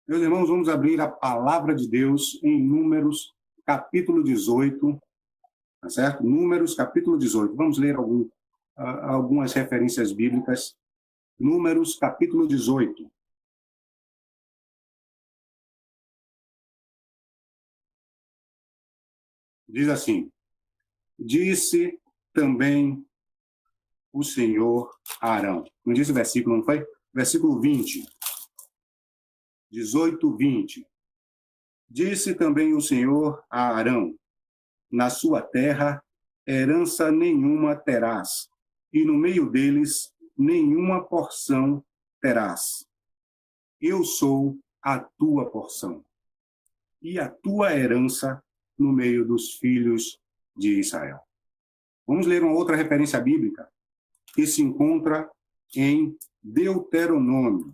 Meus irmãos, vamos abrir a palavra de Deus em Números, capítulo 18, tá certo? Números, capítulo 18. Vamos ler algumas referências bíblicas. Números, capítulo 18. Diz assim: disse também o Senhor a Arão. Não disse o versículo, não foi? Versículo 20. 18, 20. Disse também o Senhor a Arão: na sua terra herança nenhuma terás, e no meio deles nenhuma porção terás. Eu sou a tua porção, e a tua herança no meio dos filhos de Israel. Vamos ler uma outra referência bíblica que se encontra em Deuteronômio.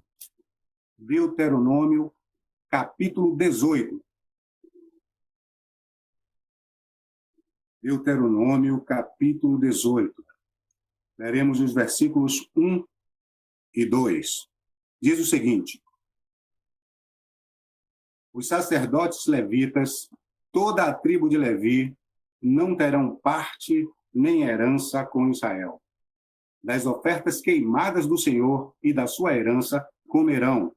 Deuteronômio, capítulo 18. Deuteronômio, capítulo 18. Leremos os versículos 1 e 2. Diz o seguinte: os sacerdotes levitas, toda a tribo de Levi, não terão parte nem herança com Israel. Das ofertas queimadas do Senhor e da sua herança comerão.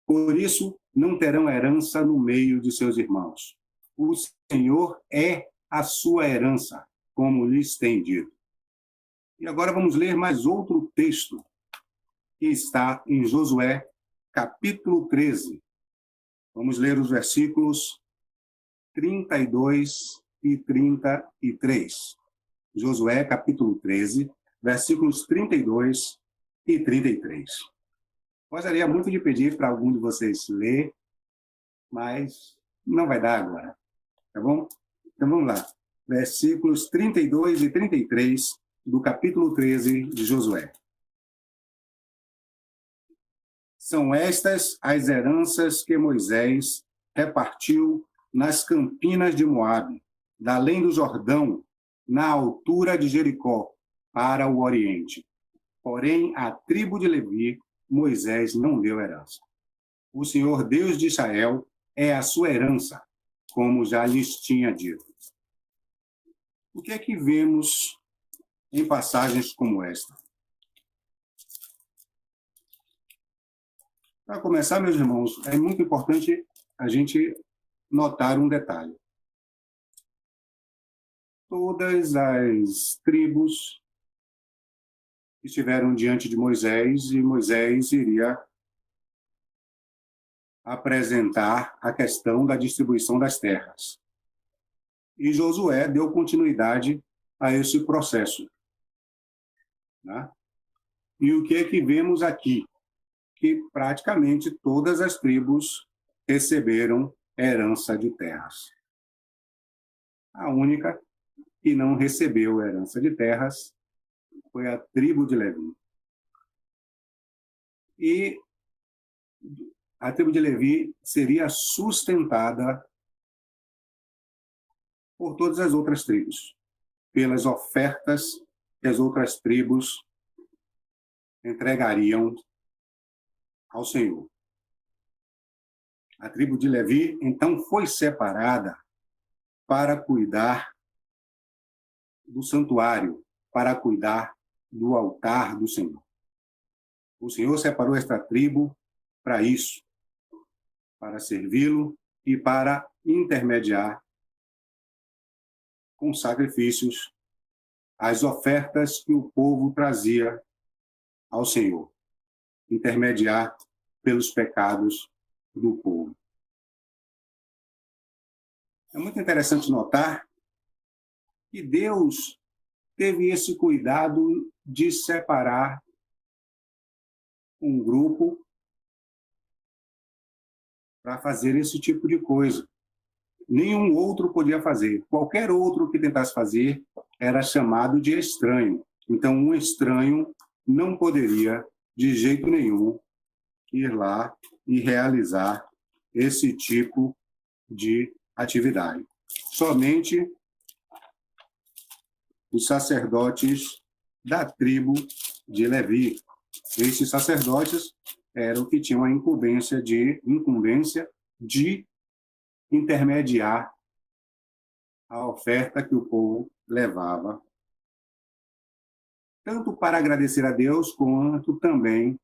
Por isso, não terão herança no meio de seus irmãos. O Senhor é a sua herança, como lhes tem dito. E agora vamos ler mais outro texto, que está em Josué, capítulo 13. Vamos ler os versículos 32 e 33. Josué, capítulo 13, versículos 32 e 33. Gostaria muito de pedir para algum de vocês ler, mas não vai dar agora, tá bom? Então vamos lá. Versículos 32 e 33 do capítulo 13 de Josué. São estas as heranças que Moisés repartiu nas campinas de Moabe, da além do Jordão, na altura de Jericó, para o oriente. Porém, à tribo de Levi, Moisés não deu herança. O Senhor Deus de Israel é a sua herança, como já lhes tinha dito. O que é que vemos em passagens como esta? Para começar, meus irmãos, é muito importante a gente notar um detalhe. Todas as tribos estiveram diante de Moisés e Moisés iria apresentar a questão da distribuição das terras. E Josué deu continuidade a esse processo, né? E o que é que vemos aqui? Que praticamente todas as tribos receberam herança de terras. A única que não recebeu herança de terras foi a tribo de Levi. E a tribo de Levi seria sustentada por todas as outras tribos, pelas ofertas que as outras tribos entregariam ao Senhor. A tribo de Levi, então, foi separada para cuidar do santuário, para cuidar do altar do Senhor. O Senhor separou esta tribo para isso, para servi-lo e para intermediar com sacrifícios as ofertas que o povo trazia ao Senhor, intermediar pelos pecados do povo. É muito interessante notar que Deus teve esse cuidado de separar um grupo para fazer esse tipo de coisa. Nenhum outro podia fazer. Qualquer outro que tentasse fazer era chamado de estranho. Então, um estranho não poderia, de jeito nenhum, ir lá e realizar esse tipo de atividade. Somente os sacerdotes da tribo de Levi. Esses sacerdotes eram que tinham a incumbência de intermediar a oferta que o povo levava, tanto para agradecer a Deus, quanto também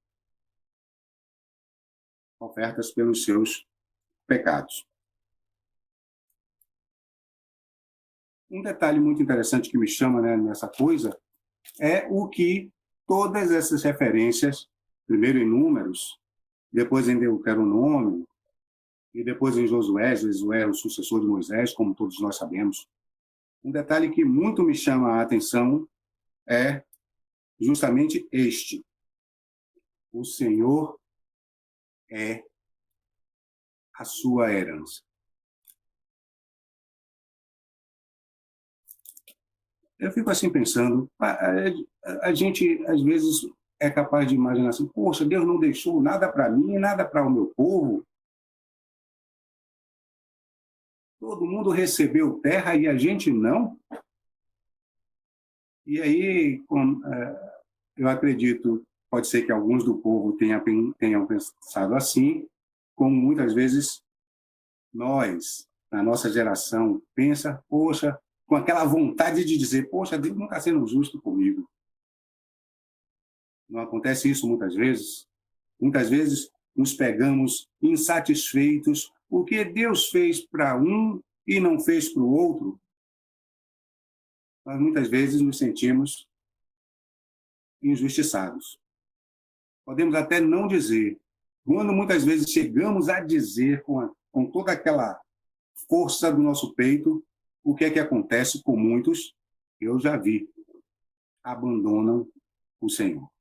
ofertas pelos seus pecados. Um detalhe muito interessante que me chama, né, nessa coisa é o que todas essas referências, primeiro em Números, depois em Deuteronômio, e depois em Josué é o sucessor de Moisés, como todos nós sabemos. Um detalhe que muito me chama a atenção é justamente este: o Senhor é a sua herança. Eu fico assim pensando, a gente às vezes é capaz de imaginar assim, poxa, Deus não deixou nada para mim, nada para o meu povo. Todo mundo recebeu terra e a gente não. E aí, eu acredito, pode ser que alguns do povo tenham pensado assim, como muitas vezes nós, na nossa geração, pensa, poxa, com aquela vontade de dizer, poxa, Deus não está sendo justo comigo. Não acontece isso muitas vezes? Muitas vezes nos pegamos insatisfeitos porque Deus fez para um e não fez para o outro. Nós muitas vezes nos sentimos injustiçados. Podemos até não dizer. Quando muitas vezes chegamos a dizer com toda aquela força do nosso peito, o que é que acontece com muitos? Eu já vi. Abandonam o Senhor.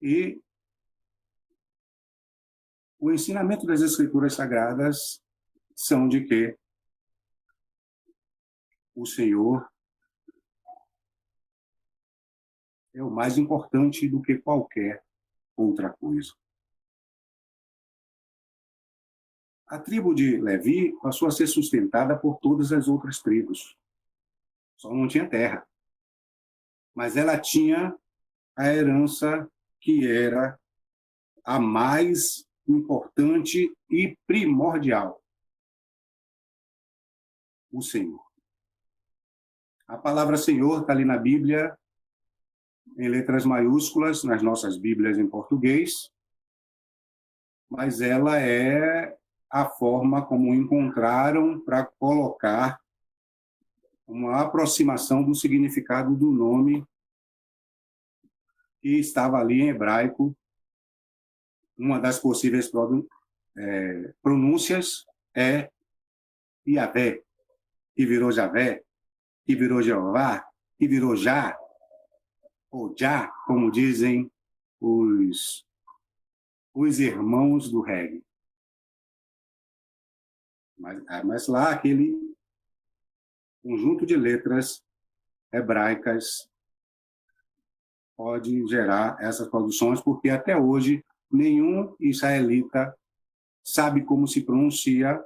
E o ensinamento das Escrituras Sagradas são de que o Senhor é o mais importante do que qualquer outra coisa. A tribo de Levi passou a ser sustentada por todas as outras tribos. Só não tinha terra. Mas ela tinha a herança que era a mais importante e primordial: o Senhor. A palavra Senhor está ali na Bíblia, em letras maiúsculas, nas nossas Bíblias em português, mas ela é a forma como encontraram para colocar uma aproximação do significado do nome que estava ali em hebraico. Uma das possíveis pronúncias é Yahvé, que virou Javé, que virou Jeová, que virou Já, ou Já, como dizem os irmãos do reggae. Mas lá aquele conjunto de letras hebraicas pode gerar essas traduções, porque até hoje nenhum israelita sabe como se pronuncia,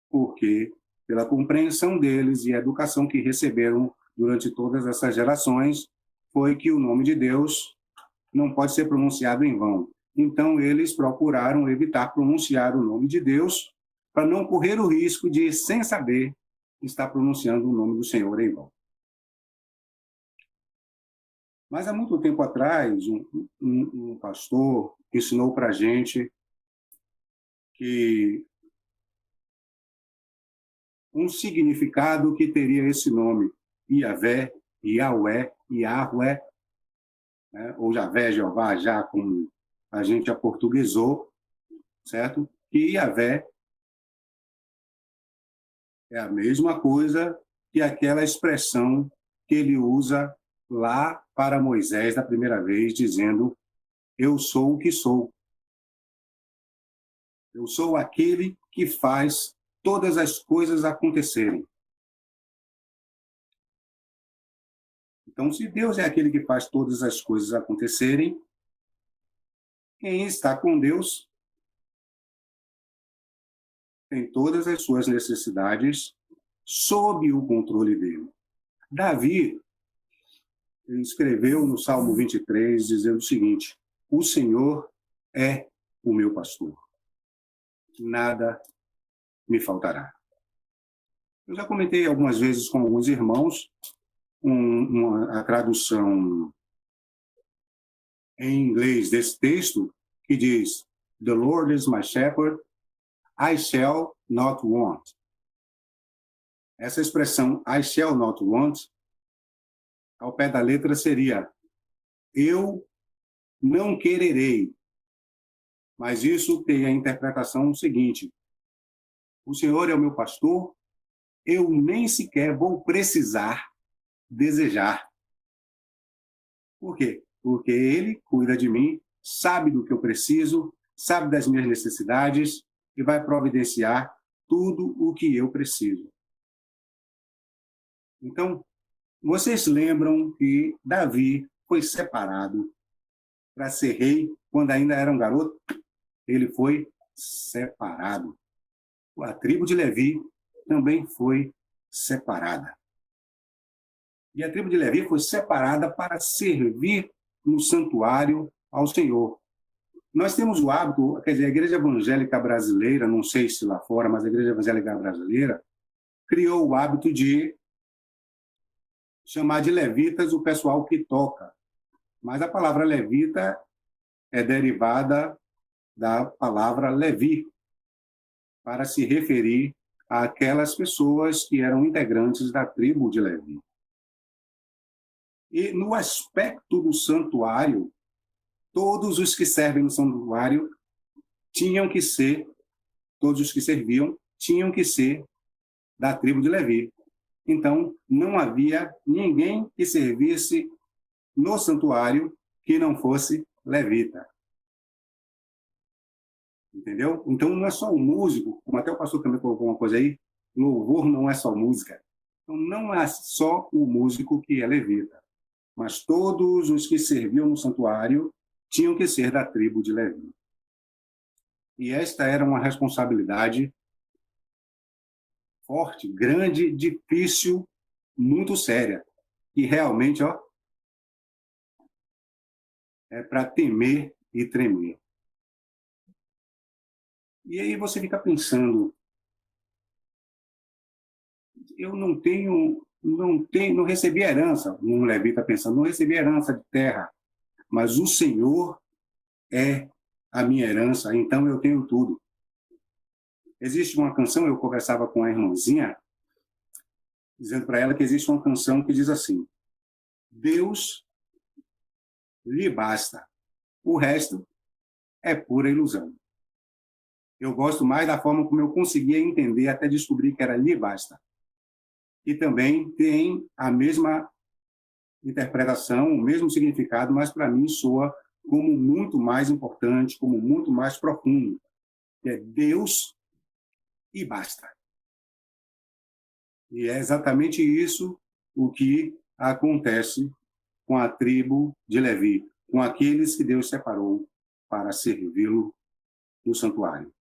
porque pela compreensão deles e a educação que receberam durante todas essas gerações, foi que o nome de Deus não pode ser pronunciado em vão. Então, eles procuraram evitar pronunciar o nome de Deus para não correr o risco de, sem saber, estar pronunciando o nome do Senhor em vão. Mas há muito tempo atrás, um pastor ensinou para a gente que um significado que teria esse nome, Yahvé, Yahweh, Yahweh, né? Ou Javé, Jeová, já como a gente aportuguesou, certo? Que Yahvé é a mesma coisa que aquela expressão que ele usa lá para Moisés da primeira vez, dizendo: eu sou o que sou. Eu sou aquele que faz todas as coisas acontecerem. Então, se Deus é aquele que faz todas as coisas acontecerem, quem está com Deus tem todas as suas necessidades sob o controle dele. Davi ele escreveu no Salmo 23, dizendo o seguinte: o Senhor é o meu pastor, nada me faltará. Eu já comentei algumas vezes com alguns irmãos a tradução em inglês desse texto, que diz: The Lord is my shepherd, I shall not want. Essa expressão, I shall not want, ao pé da letra seria: eu não quererei. Mas isso tem a interpretação seguinte: o Senhor é o meu pastor, eu nem sequer vou precisar desejar. Por quê? Porque Ele cuida de mim, sabe do que eu preciso, sabe das minhas necessidades e vai providenciar tudo o que eu preciso. Então, vocês lembram que Davi foi separado para ser rei quando ainda era um garoto? Ele foi separado. A tribo de Levi também foi separada. E a tribo de Levi foi separada para servir no santuário ao Senhor. Nós temos o hábito, quer dizer, a Igreja Evangélica Brasileira, não sei se lá fora, mas a Igreja Evangélica Brasileira criou o hábito de chamar de levitas o pessoal que toca. Mas a palavra levita é derivada da palavra Levi, para se referir àquelas pessoas que eram integrantes da tribo de Levi. E no aspecto do santuário, todos os que servem no santuário tinham que ser, todos os que serviam, tinham que ser da tribo de Levi. Então, não havia ninguém que servisse no santuário que não fosse levita. Entendeu? Então, não é só o músico, como até o pastor também colocou uma coisa aí, louvor não é só música. Então, não é só o músico que é levita, mas todos os que serviam no santuário tinham que ser da tribo de Levi. E esta era uma responsabilidade forte, grande, difícil, muito séria, e realmente, é para temer e tremer. E aí você fica pensando, eu não recebi herança, um levita pensando, não recebi herança de terra, mas o Senhor é a minha herança, então eu tenho tudo. Existe uma canção, eu conversava com a irmãzinha, dizendo para ela que existe uma canção que diz assim: Deus lhe basta, o resto é pura ilusão. Eu gosto mais da forma como eu conseguia entender até descobrir que era lhe basta. E também tem a mesma interpretação, o mesmo significado, mas para mim soa como muito mais importante, como muito mais profundo, que é Deus e basta. E é exatamente isso o que acontece com a tribo de Levi, com aqueles que Deus separou para servi-lo no santuário.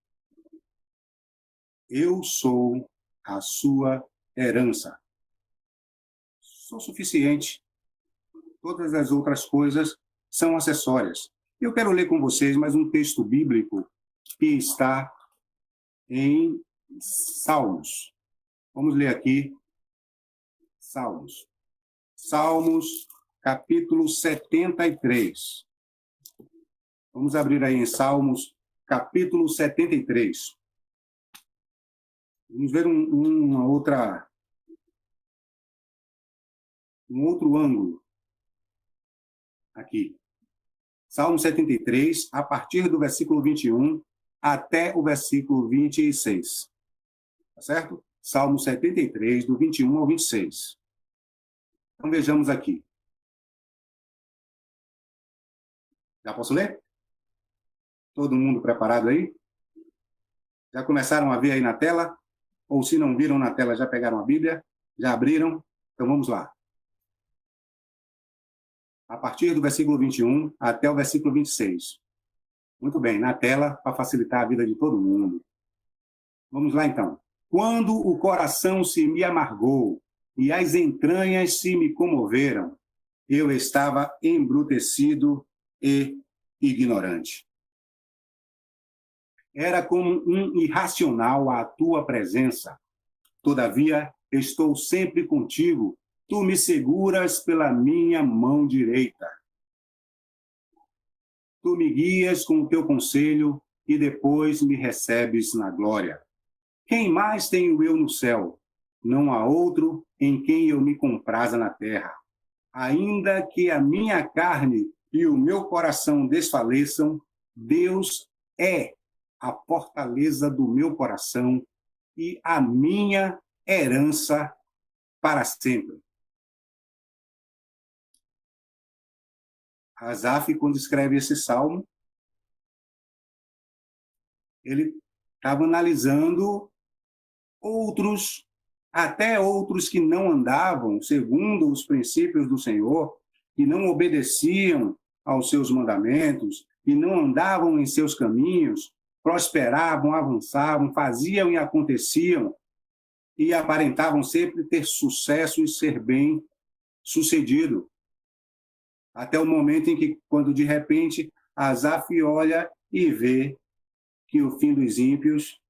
Eu sou a sua herança. Sou suficiente. Todas as outras coisas são acessórias. Eu quero ler com vocês mais um texto bíblico que está em Salmos. Vamos ler aqui Salmos. Salmos, capítulo 73. Vamos abrir aí em Salmos, capítulo 73. Vamos ver um outro ângulo aqui. Salmo 73, a partir do versículo 21 até o versículo 26. Tá certo? Salmo 73, do 21 ao 26. Então vejamos aqui. Já posso ler? Todo mundo preparado aí? Já começaram a ver aí na tela? Ou se não viram na tela, já pegaram a Bíblia? Já abriram? Então vamos lá. A partir do versículo 21 até o versículo 26. Muito bem, na tela, para facilitar a vida de todo mundo. Vamos lá, então. Quando o coração se me amargou e as entranhas se me comoveram, eu estava embrutecido e ignorante. Era como um irracional à tua presença. Todavia, estou sempre contigo. Tu me seguras pela minha mão direita. Tu me guias com o teu conselho e depois me recebes na glória. Quem mais tenho eu no céu? Não há outro em quem eu me compraza na terra. Ainda que a minha carne e o meu coração desfaleçam, Deus é a fortaleza do meu coração e a minha herança para sempre. Asaf, quando escreve esse salmo, ele estava analisando outros, até outros que não andavam segundo os princípios do Senhor, que não obedeciam aos seus mandamentos, e não andavam em seus caminhos, prosperavam, avançavam, faziam e aconteciam, e aparentavam sempre ter sucesso e ser bem-sucedido. Até o momento em que, quando de repente, Asaf olha e vê que o fim dos ímpios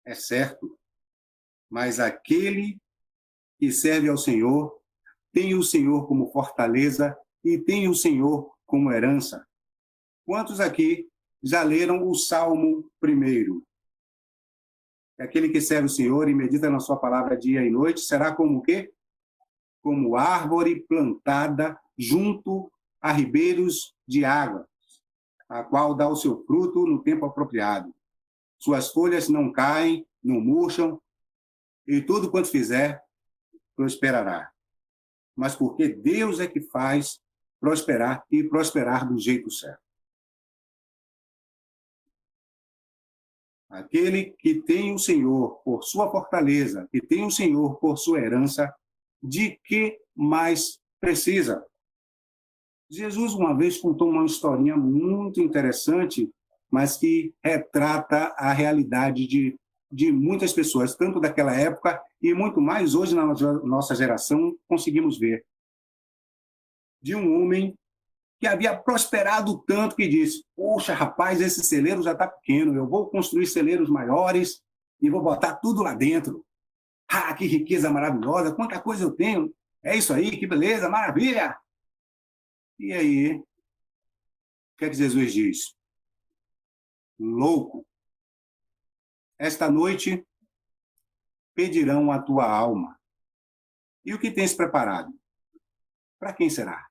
é certo. Mas aquele que serve ao Senhor tem o Senhor como fortaleza e tem o Senhor como herança. Quantos aqui já leram o Salmo 1? Aquele que serve o Senhor e medita na sua palavra dia e noite será como o quê? Como árvore plantada junto a ribeiros de água, a qual dá o seu fruto no tempo apropriado. Suas folhas não caem, não murcham, e tudo quanto fizer, prosperará. Mas porque Deus é que faz prosperar e prosperar do jeito certo. Aquele que tem o Senhor por sua fortaleza, que tem o Senhor por sua herança, de que mais precisa? Jesus uma vez contou uma historinha muito interessante, mas que retrata a realidade de muitas pessoas, tanto daquela época e muito mais hoje na nossa geração conseguimos ver. De um homem que havia prosperado tanto que disse: poxa, rapaz, esse celeiro já está pequeno, eu vou construir celeiros maiores e vou botar tudo lá dentro. Ah, que riqueza maravilhosa, quanta coisa eu tenho. É isso aí, que beleza, maravilha. E aí, o que é que Jesus diz? Louco, esta noite pedirão a tua alma. E o que tens preparado? Para quem será?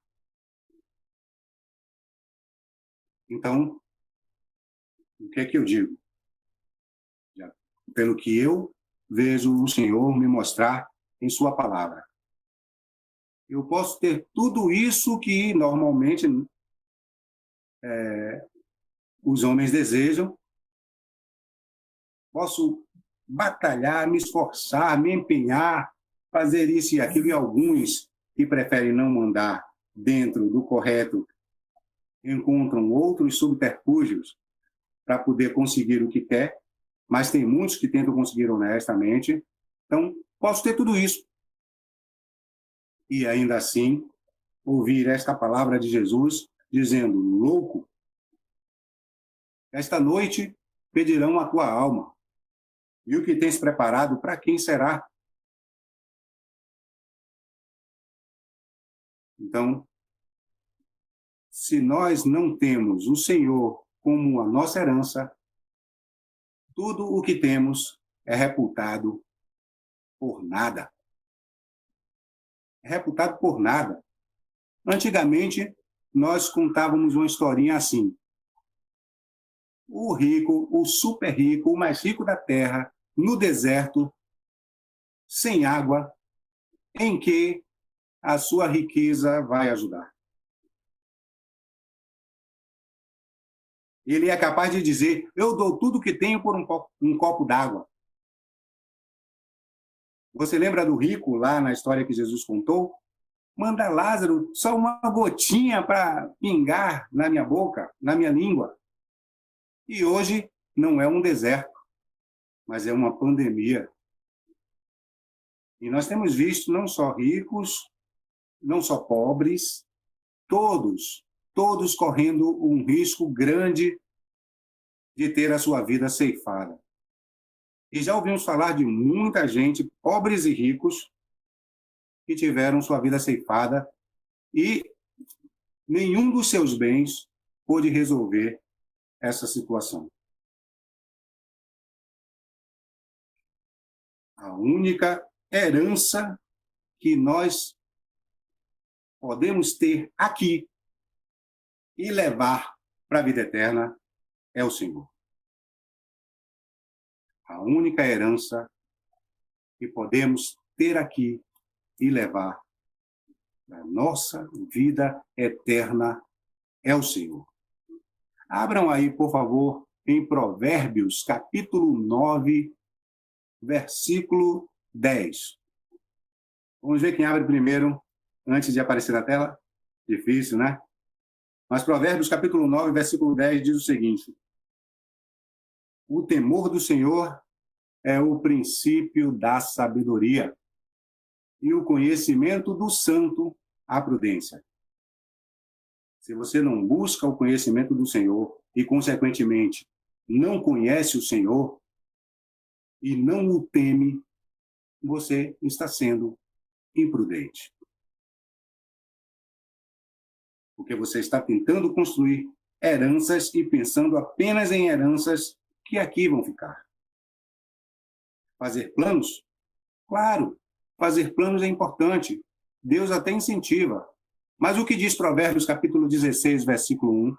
Então, o que é que eu digo? Pelo que eu vejo o Senhor me mostrar em sua palavra. Eu posso ter tudo isso que normalmente os homens desejam. Posso batalhar, me esforçar, me empenhar, fazer isso e aquilo, e alguns que preferem não andar dentro do correto encontram outros subterfúgios para poder conseguir o que quer, mas tem muitos que tentam conseguir honestamente. Então, posso ter tudo isso. E ainda assim, ouvir esta palavra de Jesus dizendo: louco, esta noite pedirão a tua alma. E o que tens preparado, para quem será? Então, se nós não temos o Senhor como a nossa herança, tudo o que temos é reputado por nada. É reputado por nada. Antigamente, nós contávamos uma historinha assim. O rico, o super rico, o mais rico da terra, no deserto, sem água, em que a sua riqueza vai ajudar. Ele é capaz de dizer: eu dou tudo que tenho por um copo d'água. Você lembra do rico lá na história que Jesus contou? Manda Lázaro só uma gotinha para pingar na minha boca, na minha língua. E hoje não é um deserto, mas é uma pandemia. E nós temos visto não só ricos, não só pobres, todos correndo um risco grande de ter a sua vida ceifada. E já ouvimos falar de muita gente, pobres e ricos, que tiveram sua vida ceifada e nenhum dos seus bens pôde resolver essa situação. A única herança que nós podemos ter aqui e levar para a vida eterna é o Senhor. A única herança que podemos ter aqui e levar para a nossa vida eterna é o Senhor. Abram aí, por favor, em Provérbios, capítulo 9, versículo 10. Vamos ver quem abre primeiro, antes de aparecer na tela? Difícil, né? Mas Provérbios, capítulo 9, versículo 10, diz o seguinte: o temor do Senhor é o princípio da sabedoria, e o conhecimento do santo, a prudência. Se você não busca o conhecimento do Senhor e, consequentemente, não conhece o Senhor e não o teme, você está sendo imprudente. Porque você está tentando construir heranças e pensando apenas em heranças que aqui vão ficar. Fazer planos? Claro, fazer planos é importante. Deus até incentiva. Mas o que diz Provérbios, capítulo 16, versículo 1?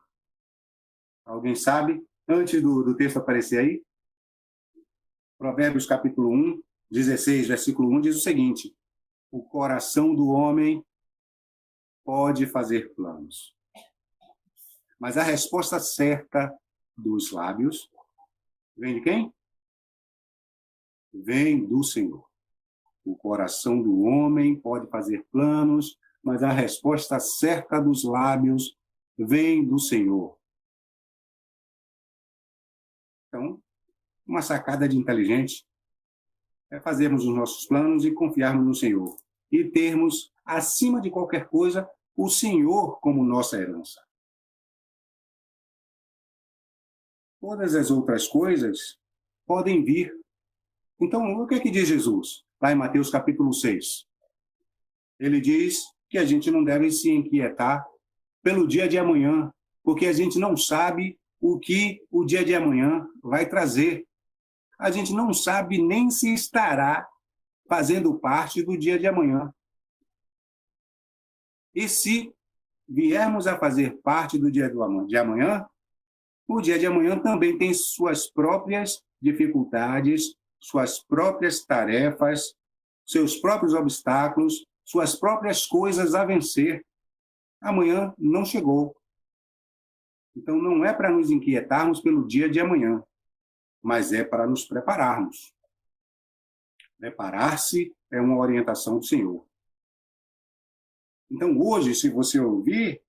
Alguém sabe? Antes do texto aparecer aí? Provérbios, capítulo 1, 16, versículo 1, diz o seguinte: o coração do homem pode fazer planos, mas a resposta certa dos lábios vem de quem? Vem do Senhor. O coração do homem pode fazer planos, mas a resposta certa dos lábios vem do Senhor. Então, uma sacada de inteligente é fazermos os nossos planos e confiarmos no Senhor. E termos, acima de qualquer coisa, o Senhor como nossa herança. Todas as outras coisas podem vir. Então, o que é que diz Jesus? Lá em Mateus capítulo 6. Ele diz que a gente não deve se inquietar pelo dia de amanhã, porque a gente não sabe o que o dia de amanhã vai trazer. A gente não sabe nem se estará fazendo parte do dia de amanhã. E se viermos a fazer parte do dia de amanhã, o dia de amanhã também tem suas próprias dificuldades, suas próprias tarefas, seus próprios obstáculos, suas próprias coisas a vencer. Amanhã não chegou. Então, não é para nos inquietarmos pelo dia de amanhã, mas é para nos prepararmos. Preparar-se é uma orientação do Senhor. Então, hoje, se você ouvir,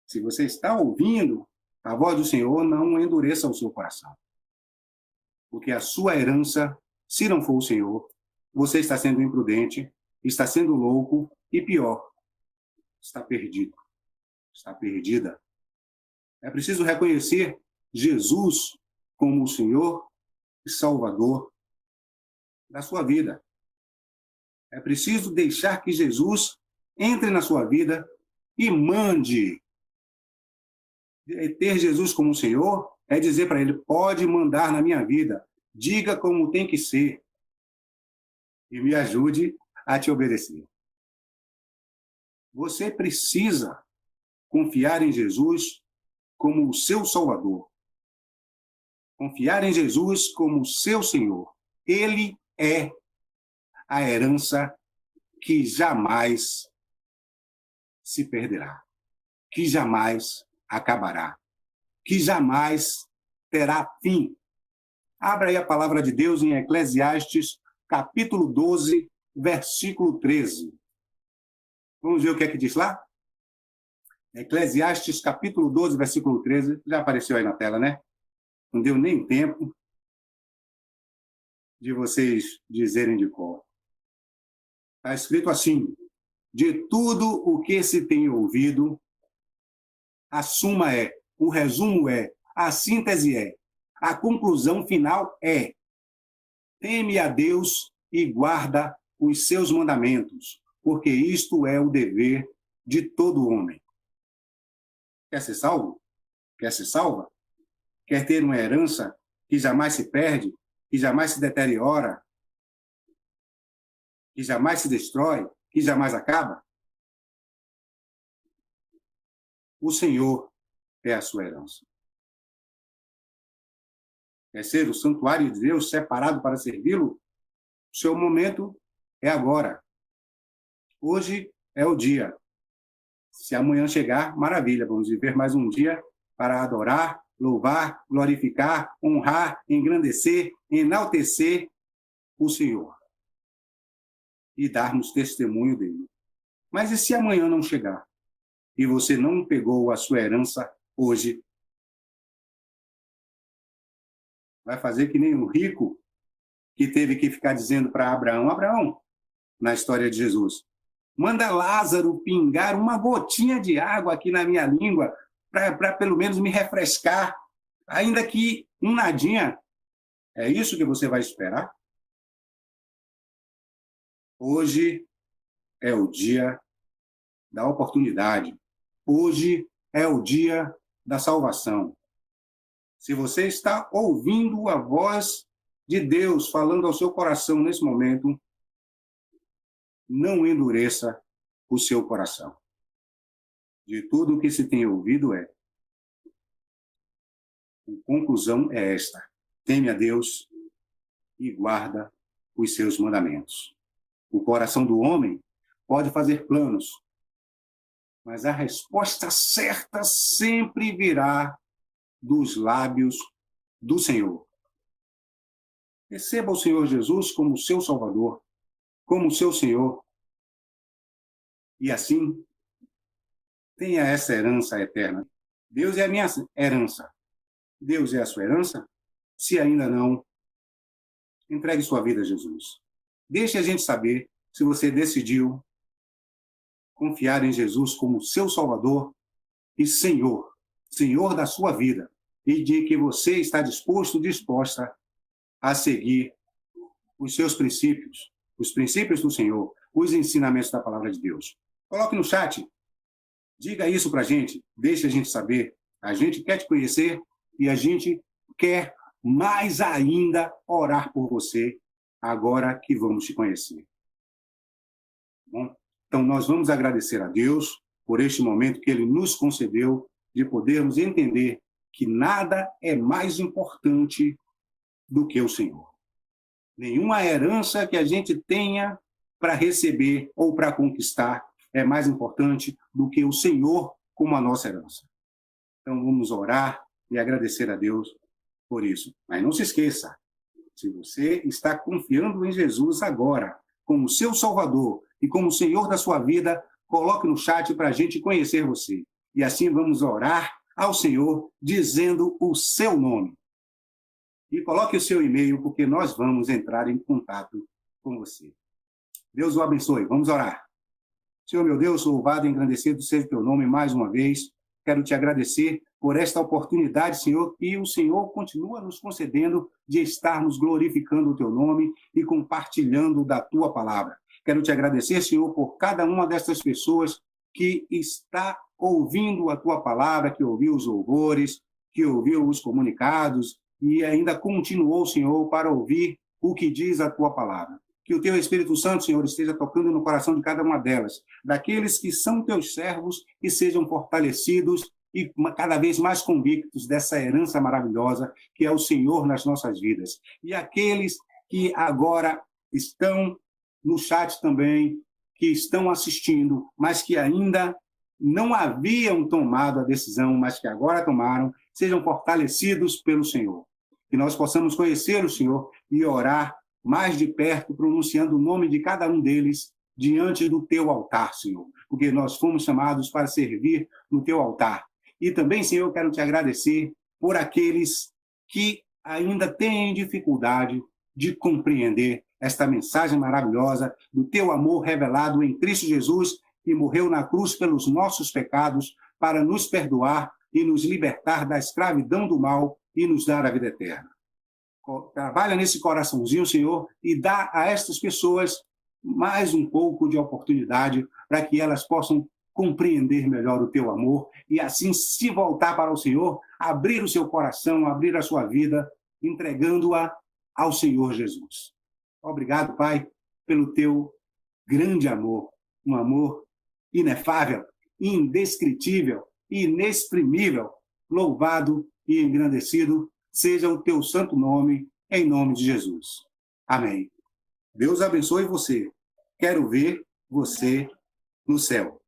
se você está ouvindo a voz do Senhor, não endureça o seu coração. Porque a sua herança, se não for o Senhor, você está sendo imprudente, está sendo louco e pior, está perdido, está perdida. É preciso reconhecer Jesus como o Senhor e Salvador da sua vida. É preciso deixar que Jesus entre na sua vida e mande. Ter Jesus como Senhor é dizer para ele: pode mandar na minha vida, diga como tem que ser e me ajude a te obedecer. Você precisa confiar em Jesus como o seu Salvador. Confiar em Jesus como o seu Senhor. Ele é a herança que jamais se perderá, que jamais acabará, que jamais terá fim. Abra aí a palavra de Deus em Eclesiastes, capítulo 12, versículo 13. Vamos ver o que é que diz lá? Eclesiastes, capítulo 12, versículo 13. Já apareceu aí na tela, né? Não deu nem tempo de vocês dizerem de cor. Está escrito assim: de tudo o que se tem ouvido, A suma é, o resumo é, a síntese é, a conclusão final é: teme a Deus e guarda os seus mandamentos, porque isto é o dever de todo homem. Quer ser salvo? Quer ser salva? Quer ter uma herança que jamais se perde, que jamais se deteriora, que jamais se destrói, que jamais acaba? O Senhor é a sua herança. Quer ser o santuário de Deus separado para servi-lo? O seu momento é agora. Hoje é o dia. Se amanhã chegar, maravilha, vamos viver mais um dia para adorar, louvar, glorificar, honrar, engrandecer, enaltecer o Senhor e darmos testemunho dele. Mas e se amanhã não chegar e você não pegou a sua herança hoje? Vai fazer que nem o rico que teve que ficar dizendo para Abraão, Abraão, na história de Jesus, manda Lázaro pingar uma gotinha de água aqui na minha língua para pelo menos me refrescar, ainda que um nadinha. É isso que você vai esperar? Hoje é o dia da oportunidade. Hoje é o dia da salvação. Se você está ouvindo a voz de Deus falando ao seu coração nesse momento, não endureça o seu coração. De tudo o que se tem ouvido a conclusão é esta: teme a Deus e guarda os seus mandamentos. O coração do homem pode fazer planos, mas a resposta certa sempre virá dos lábios do Senhor. Receba o Senhor Jesus como seu Salvador, como seu Senhor, e assim tenha essa herança eterna. Deus é a minha herança. Deus é a sua herança? Se ainda não, entregue sua vida a Jesus. Deixe a gente saber se você decidiu confiar em Jesus como seu Salvador e Senhor, Senhor da sua vida, e de que você está disposto, disposta a seguir os seus princípios, os princípios do Senhor, os ensinamentos da palavra de Deus. Coloque no chat, diga isso para a gente, deixe a gente saber. A gente quer te conhecer e a gente quer mais ainda orar por você agora que vamos te conhecer. Bom, então nós vamos agradecer a Deus por este momento que Ele nos concedeu de podermos entender que nada é mais importante do que o Senhor. Nenhuma herança que a gente tenha para receber ou para conquistar é mais importante do que o Senhor como a nossa herança. Então vamos orar e agradecer a Deus por isso. Mas não se esqueça, se você está confiando em Jesus agora, como seu Salvador e como Senhor da sua vida, coloque no chat para a gente conhecer você. E assim vamos orar ao Senhor dizendo o seu nome. E coloque o seu e-mail, porque nós vamos entrar em contato com você. Deus o abençoe. Vamos orar. Senhor, meu Deus, louvado e engrandecido seja o teu nome mais uma vez. Quero te agradecer por esta oportunidade, Senhor, que o Senhor continua nos concedendo de estarmos glorificando o teu nome e compartilhando da tua palavra. Quero te agradecer, Senhor, por cada uma dessas pessoas que está ouvindo a tua palavra, que ouviu os louvores, que ouviu os comunicados e ainda continuou, Senhor, para ouvir o que diz a tua palavra. Que o teu Espírito Santo, Senhor, esteja tocando no coração de cada uma delas, daqueles que são teus servos, que sejam fortalecidos e cada vez mais convictos dessa herança maravilhosa que é o Senhor nas nossas vidas. E aqueles que agora estão no chat também, que estão assistindo, mas que ainda não haviam tomado a decisão, mas que agora tomaram, sejam fortalecidos pelo Senhor. Que nós possamos conhecer o Senhor e orar mais de perto, pronunciando o nome de cada um deles diante do teu altar, Senhor, porque nós fomos chamados para servir no teu altar. E também, Senhor, quero te agradecer por aqueles que ainda têm dificuldade de compreender esta mensagem maravilhosa do teu amor revelado em Cristo Jesus, que morreu na cruz pelos nossos pecados, para nos perdoar e nos libertar da escravidão do mal e nos dar a vida eterna. Trabalha nesse coraçãozinho, Senhor, e dá a estas pessoas mais um pouco de oportunidade para que elas possam compreender melhor o teu amor e assim se voltar para o Senhor, abrir o seu coração, abrir a sua vida, entregando-a ao Senhor Jesus. Obrigado, Pai, pelo teu grande amor, um amor inefável, indescritível, inexprimível. Louvado e engrandecido seja o teu santo nome, em nome de Jesus. Amém. Deus abençoe você. Quero ver você no céu.